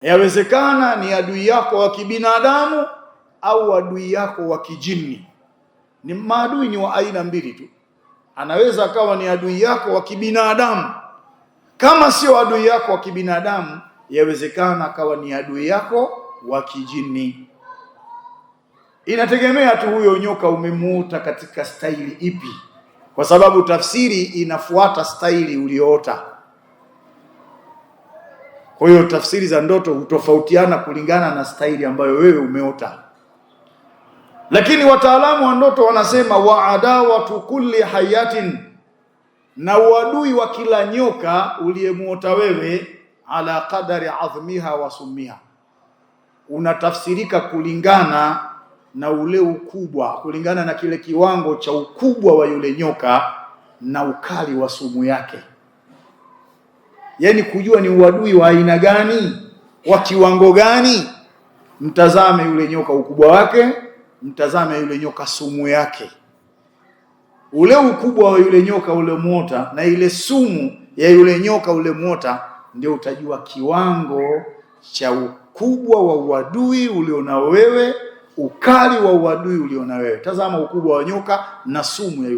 Yawezekana ni adui yako wa kibinadamu au adui yako wa kijini. Ni maadui ni wa aina mbili tu. Anaweza akawa ni adui yako wa kibinadamu. Kama sio adui yako wa kibinadamu, yawezekana akawa ni adui yako wa kijini. Inategemea tu huyo nyoka umemuota katika staili ipi, kwa sababu tafsiri inafuata staili ulioota. Kwa hiyo tafsiri za ndoto hutofautiana kulingana na staili ambayo wewe umeota. Lakini wataalamu wa ndoto wanasema wa adawatu kulli hayatin, na uadui wa kila nyoka uliyemuota wewe, ala qadari adhmiha wa summiha, unatafsirika kulingana na ule ukubwa, kulingana na kile kiwango cha ukubwa wa yule nyoka na ukali wa sumu yake. Yaani kujua ni uadui wa aina gani, wa kiwango gani, mtazame yule nyoka ukubwa wake, mtazame yule nyoka sumu yake. Ule ukubwa wa yule nyoka ule muota na ile sumu ya yule nyoka ule muota, ndio utajua kiwango cha ukubwa wa uadui ulionao wewe, ukali wa uadui ulionao wewe. Tazama ukubwa wa nyoka na sumu ya yule